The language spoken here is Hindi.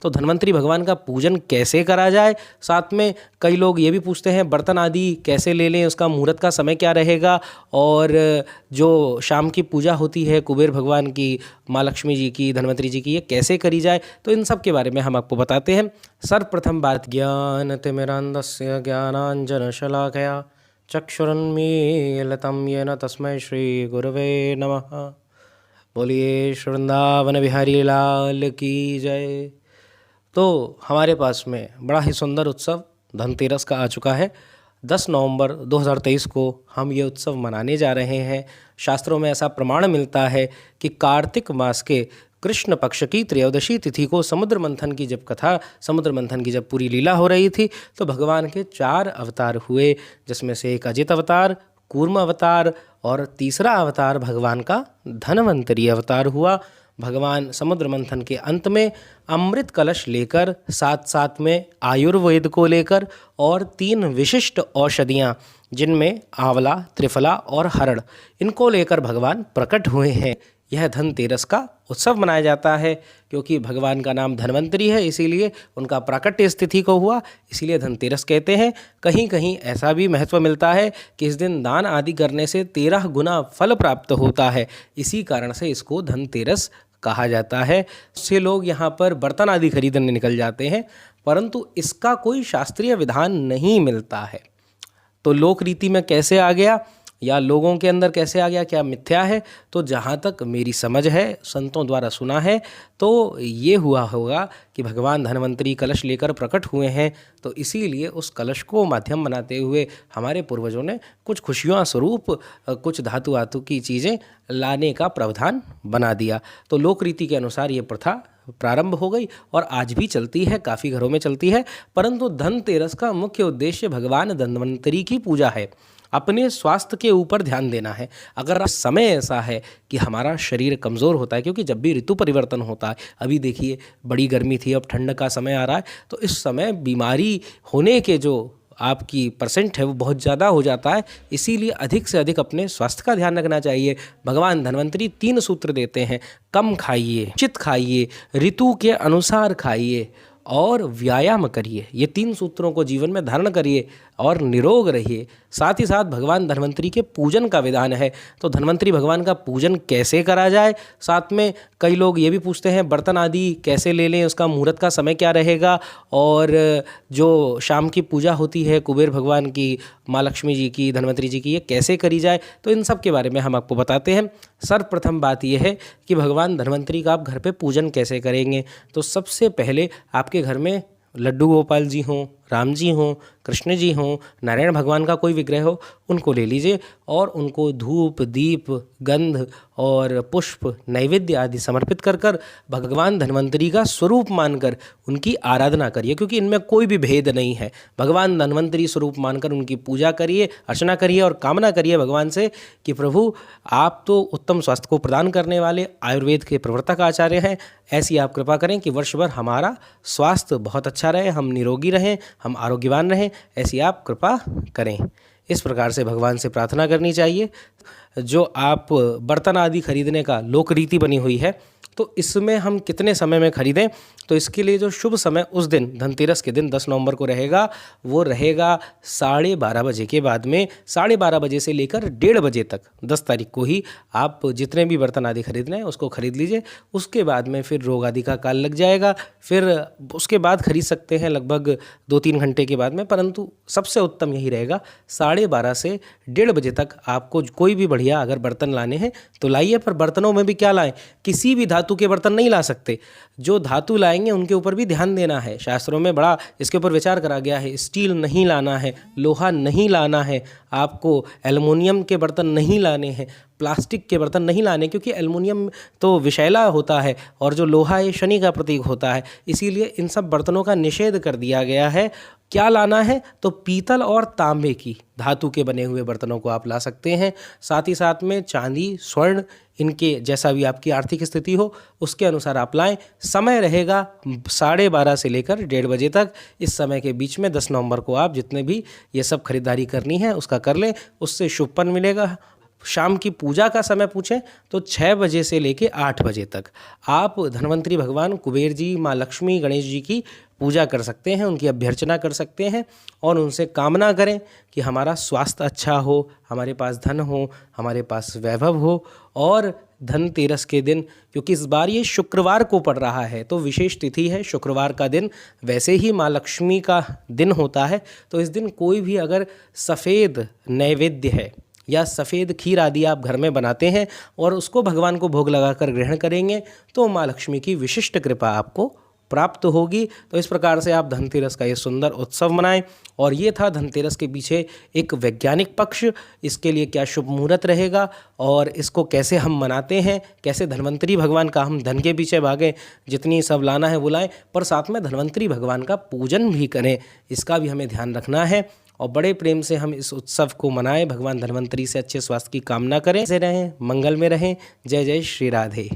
तो धन्वंतरी भगवान का पूजन कैसे करा जाए, साथ में कई लोग ये भी पूछते हैं बर्तन आदि कैसे ले लें, उसका मुहूर्त का समय क्या रहेगा, और जो शाम की पूजा होती है कुबेर भगवान की, माँ लक्ष्मी जी की, धन्वंतरी जी की, ये कैसे करी जाए, तो इन सब के बारे में हम आपको बताते हैं। सर्वप्रथम बात, ज्ञानतिमिरान्धस्य ज्ञानाञ्जनशलाकया चक्षुरुन्मीलितं येन तस्मै श्री गुरवे नमः। बोलिए श्री वृंदावन बिहारी लाल की जय। तो हमारे पास में बड़ा ही सुंदर उत्सव धनतेरस का आ चुका है। 10 नवंबर 2023 को हम ये उत्सव मनाने जा रहे हैं। शास्त्रों में ऐसा प्रमाण मिलता है कि कार्तिक मास के कृष्ण पक्ष की त्रयोदशी तिथि को समुद्र मंथन की जब पूरी लीला हो रही थी तो भगवान के 4 अवतार हुए, जिसमें से एक अजित अवतार, कूर्म अवतार और तीसरा अवतार भगवान का धन्वंतरी अवतार हुआ। भगवान समुद्र मंथन के अंत में अमृत कलश लेकर, साथ साथ में आयुर्वेद को लेकर और 3 विशिष्ट औषधियाँ जिनमें आंवला, त्रिफला और हरड़, इनको लेकर भगवान प्रकट हुए हैं। यह धनतेरस का उत्सव मनाया जाता है क्योंकि भगवान का नाम धन्वंतरी है, इसीलिए उनका प्राकट्य तिथि को हुआ, इसीलिए धनतेरस कहते हैं। कहीं कहीं ऐसा भी महत्व मिलता है कि इस दिन दान आदि करने से 13 गुना फल प्राप्त होता है, इसी कारण से इसको धनतेरस कहा जाता है। इससे लोग यहाँ पर बर्तन आदि खरीदने निकल जाते हैं, परंतु इसका कोई शास्त्रीय विधान नहीं मिलता है। तो लोक रीति में कैसे आ गया या लोगों के अंदर कैसे आ गया, क्या मिथ्या है? तो जहाँ तक मेरी समझ है, संतों द्वारा सुना है, तो ये हुआ होगा कि भगवान धन्वंतरी कलश लेकर प्रकट हुए हैं, तो इसीलिए उस कलश को माध्यम बनाते हुए हमारे पूर्वजों ने कुछ खुशियों स्वरूप कुछ धातु वातु की चीज़ें लाने का प्रावधान बना दिया। तो लोक रीति के अनुसार ये प्रथा प्रारंभ हो गई और आज भी चलती है, काफ़ी घरों में चलती है। परंतु धनतेरस का मुख्य उद्देश्य भगवान धन्वंतरी की पूजा है, अपने स्वास्थ्य के ऊपर ध्यान देना है। अगर समय ऐसा है कि हमारा शरीर कमज़ोर होता है, क्योंकि जब भी ऋतु परिवर्तन होता है, अभी देखिए बड़ी गर्मी थी, अब ठंड का समय आ रहा है, तो इस समय बीमारी होने के जो आपकी परसेंट है वो बहुत ज़्यादा हो जाता है। इसीलिए अधिक से अधिक अपने स्वास्थ्य का ध्यान रखना चाहिए। भगवान धन्वंतरी 3 सूत्र देते हैं, कम खाइए, उचित खाइए, ऋतु के अनुसार खाइए और व्यायाम करिए। ये 3 सूत्रों को जीवन में धारण करिए और निरोग रहिए। साथ ही साथ भगवान धन्वंतरी के पूजन का विधान है। तो धन्वंतरी भगवान का पूजन कैसे करा जाए, साथ में कई लोग ये भी पूछते हैं बर्तन आदि कैसे ले लें, उसका मुहूर्त का समय क्या रहेगा, और जो शाम की पूजा होती है कुबेर भगवान की, माँ लक्ष्मी जी की, धन्वंतरी जी की, ये कैसे करी जाए, तो इन सब के बारे में हम आपको बताते हैं। सर्वप्रथम बात यह है कि भगवान धन्वंतरी का आप घर पे पूजन कैसे करेंगे। तो सबसे पहले आपके घर में लड्डू गोपाल जी हों, राम जी हों, कृष्ण जी हों, नारायण भगवान का कोई विग्रह हो, उनको ले लीजिए और उनको धूप, दीप, गंध और पुष्प, नैवेद्य आदि समर्पित कर कर भगवान धन्वंतरी का स्वरूप मानकर उनकी आराधना करिए, क्योंकि इनमें कोई भी भेद नहीं है। भगवान धन्वंतरी स्वरूप मानकर उनकी पूजा करिए, अर्चना करिए और कामना करिए भगवान से कि प्रभु आप तो उत्तम स्वास्थ्य को प्रदान करने वाले आयुर्वेद के प्रवर्तक आचार्य हैं, ऐसी आप कृपा करें कि वर्ष भर हमारा स्वास्थ्य बहुत अच्छा रहे, हम निरोगी रहें, हम आरोग्यवान रहें, ऐसी आप कृपा करें। इस प्रकार से भगवान से प्रार्थना करनी चाहिए। जो आप बर्तन आदि खरीदने का लोक रीति बनी हुई है, तो इसमें हम कितने समय में खरीदें, तो इसके लिए जो शुभ समय उस दिन धनतेरस के दिन 10 नवंबर को रहेगा, वो रहेगा 12:30 बजे के बाद में। 12:30 बजे से लेकर 1:30 बजे तक 10 तारीख को ही आप जितने भी बर्तन आदि खरीदना है उसको खरीद लीजिए। उसके बाद में फिर रोग आदि का काल लग जाएगा, फिर उसके बाद खरीद सकते हैं लगभग 2-3 घंटे के बाद में, परंतु सबसे उत्तम यही रहेगा 12:30 से 1:30 बजे तक आपको कोई भी बढ़िया अगर बर्तन लाने हैं तो लाइए। पर बर्तनों में भी क्या लाएं, किसी भी धातु के बर्तन नहीं ला सकते। जो धातु लाएंगे उनके ऊपर भी ध्यान देना है। शास्त्रों में बड़ा इसके ऊपर विचार करा गया है। स्टील नहीं लाना है, लोहा नहीं लाना है, आपको एल्युमिनियम के बर्तन नहीं लाने हैं, प्लास्टिक के बर्तन नहीं लाने, क्योंकि एल्युमिनियम तो विषैला होता है और जो लोहा है शनि का प्रतीक होता है। इसीलिए इन सब बर्तनों का निषेध कर दिया गया है। क्या लाना है, तो पीतल और तांबे की धातु के बने हुए बर्तनों को आप ला सकते हैं। साथ ही साथ में चांदी, स्वर्ण, इनके जैसा भी आपकी आर्थिक स्थिति हो उसके अनुसार आप लाएं। समय रहेगा 12:30 से लेकर 1:30 बजे तक। इस समय के बीच में 10 नवंबर को आप जितने भी ये सब खरीदारी करनी है उसका कर लें, उससे शुभपन मिलेगा। शाम की पूजा का समय पूछें तो 6 बजे से लेके 8 बजे तक आप धन्वंतरी भगवान कुबेर जी, माँ लक्ष्मी, गणेश जी की पूजा कर सकते हैं, उनकी अभ्यर्चना कर सकते हैं और उनसे कामना करें कि हमारा स्वास्थ्य अच्छा हो, हमारे पास धन हो, हमारे पास वैभव हो। और धनतेरस के दिन, क्योंकि इस बार ये शुक्रवार को पड़ रहा है तो विशेष तिथि है, शुक्रवार का दिन वैसे ही माँ लक्ष्मी का दिन होता है, तो इस दिन कोई भी अगर सफ़ेद नैवेद्य है या सफ़ेद खीर आदि आप घर में बनाते हैं और उसको भगवान को भोग लगाकर ग्रहण करेंगे तो माँ लक्ष्मी की विशिष्ट कृपा आपको प्राप्त होगी। तो इस प्रकार से आप धनतेरस का ये सुंदर उत्सव मनाएं। और ये था धनतेरस के पीछे एक वैज्ञानिक पक्ष, इसके लिए क्या शुभ मुहूर्त रहेगा और इसको कैसे हम मनाते हैं, कैसे धन्वंतरी भगवान का हम धन के पीछे भागें, जितनी सब लाना है वो लाएं, पर साथ में धन्वंतरी भगवान का पूजन भी करें, इसका भी हमें ध्यान रखना है और बड़े प्रेम से हम इस उत्सव को मनाएं। भगवान धन्वंतरी से अच्छे स्वास्थ्य की कामना करें, से रहें, मंगल में रहें। जय जय श्री राधे।